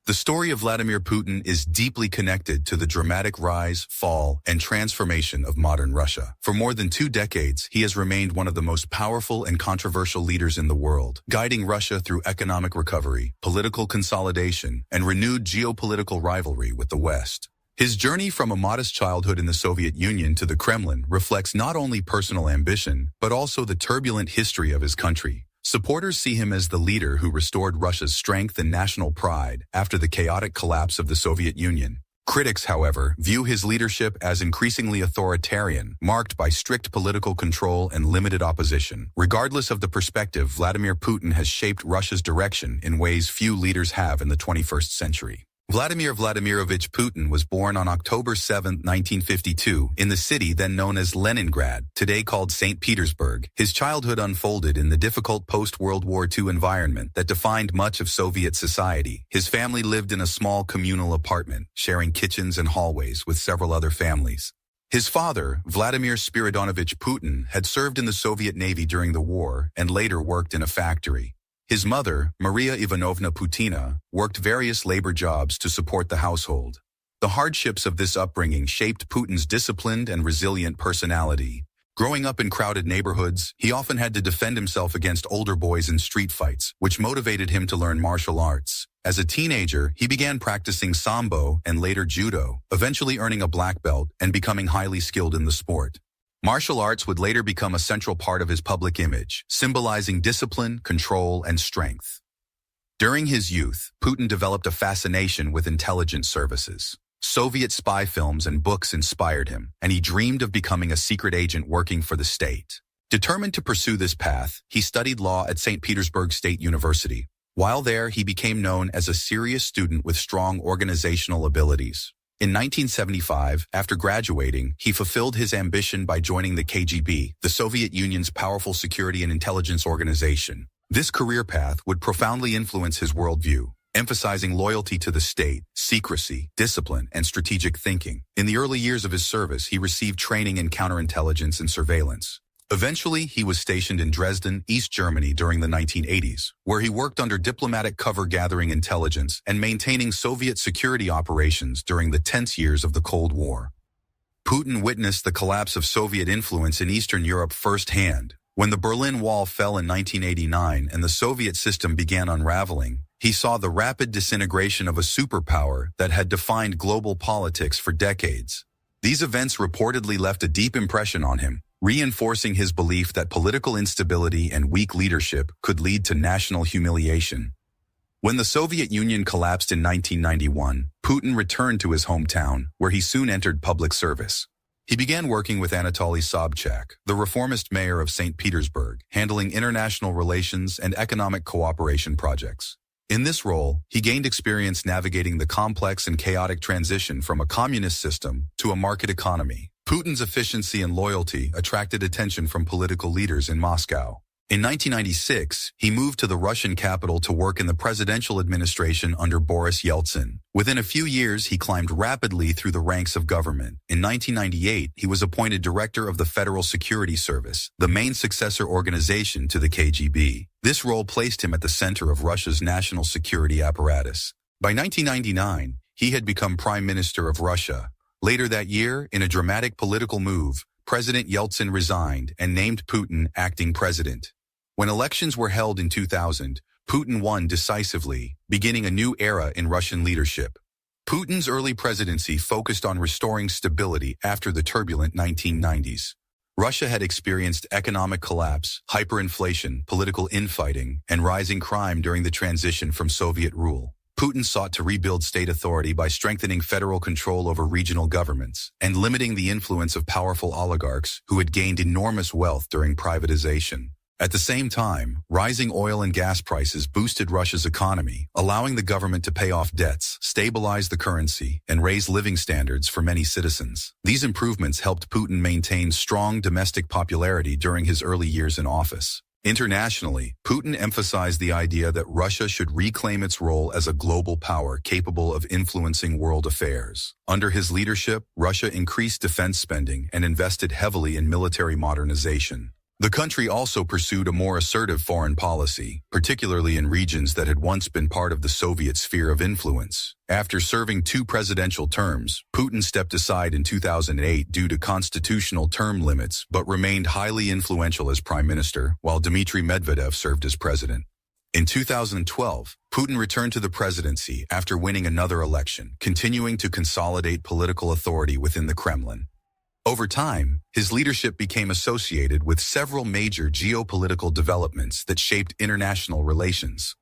The story of Vladimir Putin is deeply connected to the dramatic rise, fall, and transformation of modern Russia. For more than 2 decades, he has remained one of the most powerful and controversial leaders in the world, guiding Russia through economic recovery, political consolidation, and renewed geopolitical rivalry with the West. His journey from a modest childhood in the Soviet Union to the Kremlin reflects not only personal ambition, but also the turbulent history of his country. Supporters see him as the leader who restored Russia's strength and national pride after the chaotic collapse of the Soviet Union. Critics, however, view his leadership as increasingly authoritarian, marked by strict political control and limited opposition. Regardless of the perspective, Vladimir Putin has shaped Russia's direction in ways few leaders have in the 21st century. Vladimir Vladimirovich Putin was born on October 7, 1952, in the city then known as Leningrad, today called St. Petersburg. His childhood unfolded in the difficult post-World War II environment that defined much of Soviet society. His family lived in a small communal apartment, sharing kitchens and hallways with several other families. His father, Vladimir Spiridonovich Putin, had served in the Soviet Navy during the war and later worked in a factory. His mother, Maria Ivanovna Putina, worked various labor jobs to support the household. The hardships of this upbringing shaped Putin's disciplined and resilient personality. Growing up in crowded neighborhoods, he often had to defend himself against older boys in street fights, which motivated him to learn martial arts. As a teenager, he began practicing sambo and later judo, eventually earning a black belt and becoming highly skilled in the sport. Martial arts would later become a central part of his public image, symbolizing discipline, control, and strength. During his youth, Putin developed a fascination with intelligence services. Soviet spy films and books inspired him, and he dreamed of becoming a secret agent working for the state. Determined to pursue this path, he studied law at St. Petersburg State University. While there, he became known as a serious student with strong organizational abilities. In 1975, after graduating, he fulfilled his ambition by joining the KGB, the Soviet Union's powerful security and intelligence organization. This career path would profoundly influence his worldview, emphasizing loyalty to the state, secrecy, discipline, and strategic thinking. In the early years of his service, he received training in counterintelligence and surveillance. Eventually, he was stationed in Dresden, East Germany during the 1980s, where he worked under diplomatic cover gathering intelligence and maintaining Soviet security operations during the tense years of the Cold War. Putin witnessed the collapse of Soviet influence in Eastern Europe firsthand. When the Berlin Wall fell in 1989 and the Soviet system began unraveling, he saw the rapid disintegration of a superpower that had defined global politics for decades. These events reportedly left a deep impression on him, reinforcing his belief that political instability and weak leadership could lead to national humiliation. When the Soviet Union collapsed in 1991, Putin returned to his hometown, where he soon entered public service. He began working with Anatoly Sobchak, the reformist mayor of St. Petersburg, handling international relations and economic cooperation projects. In this role, he gained experience navigating the complex and chaotic transition from a communist system to a market economy. Putin's efficiency and loyalty attracted attention from political leaders in Moscow. In 1996, he moved to the Russian capital to work in the presidential administration under Boris Yeltsin. Within a few years, he climbed rapidly through the ranks of government. In 1998, he was appointed director of the Federal Security Service, the main successor organization to the KGB. This role placed him at the center of Russia's national security apparatus. By 1999, he had become Prime Minister of Russia. Later that year, in a dramatic political move, President Yeltsin resigned and named Putin acting president. When elections were held in 2000, Putin won decisively, beginning a new era in Russian leadership. Putin's early presidency focused on restoring stability after the turbulent 1990s. Russia had experienced economic collapse, hyperinflation, political infighting, and rising crime during the transition from Soviet rule. Putin sought to rebuild state authority by strengthening federal control over regional governments and limiting the influence of powerful oligarchs who had gained enormous wealth during privatization. At the same time, rising oil and gas prices boosted Russia's economy, allowing the government to pay off debts, stabilize the currency, and raise living standards for many citizens. These improvements helped Putin maintain strong domestic popularity during his early years in office. Internationally, Putin emphasized the idea that Russia should reclaim its role as a global power capable of influencing world affairs. Under his leadership, Russia increased defense spending and invested heavily in military modernization. The country also pursued a more assertive foreign policy, particularly in regions that had once been part of the Soviet sphere of influence. After serving 2 presidential terms, Putin stepped aside in 2008 due to constitutional term limits but remained highly influential as prime minister, while Dmitry Medvedev served as president. In 2012, Putin returned to the presidency after winning another election, continuing to consolidate political authority within the Kremlin. Over time, his leadership became associated with several major geopolitical developments that shaped international relations.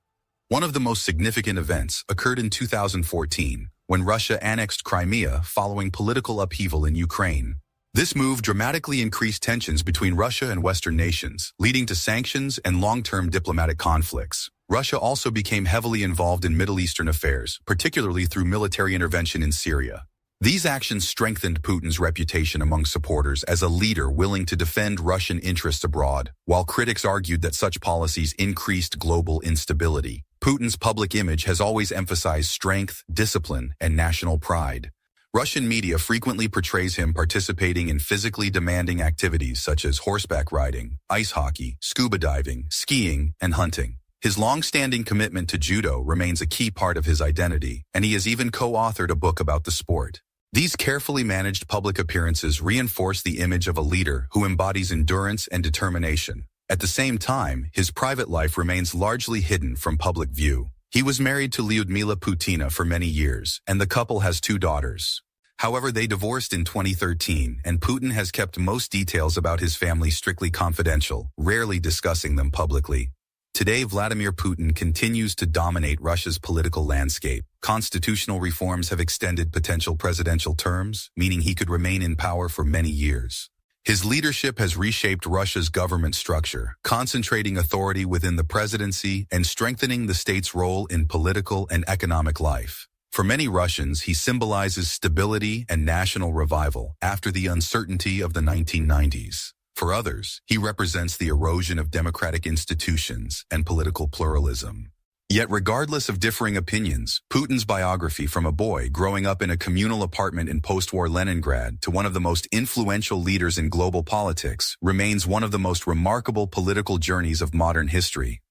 One of the most significant events occurred in 2014, when Russia annexed Crimea following political upheaval in Ukraine. This move dramatically increased tensions between Russia and Western nations, leading to sanctions and long-term diplomatic conflicts. Russia also became heavily involved in Middle Eastern affairs, particularly through military intervention in Syria. These actions strengthened Putin's reputation among supporters as a leader willing to defend Russian interests abroad, while critics argued that such policies increased global instability. Putin's public image has always emphasized strength, discipline, and national pride. Russian media frequently portrays him participating in physically demanding activities such as horseback riding, ice hockey, scuba diving, skiing, and hunting. His long-standing commitment to judo remains a key part of his identity, and he has even co-authored a book about the sport. These carefully managed public appearances reinforce the image of a leader who embodies endurance and determination. At the same time, his private life remains largely hidden from public view. He was married to Vladimir Putin for many years, and the couple has 2 daughters. However, they divorced in 2013, and Putin has kept most details about his family strictly confidential, rarely discussing them publicly. Today, Vladimir Putin continues to dominate Russia's political landscape. Constitutional reforms have extended potential presidential terms, meaning he could remain in power for many years. His leadership has reshaped Russia's government structure, concentrating authority within the presidency and strengthening the state's role in political and economic life. For many Russians, he symbolizes stability and national revival after the uncertainty of the 1990s. For others, he represents the erosion of democratic institutions and political pluralism. Yet regardless of differing opinions, Putin's biography from a boy growing up in a communal apartment in post-war Leningrad to one of the most influential leaders in global politics remains one of the most remarkable political journeys of modern history.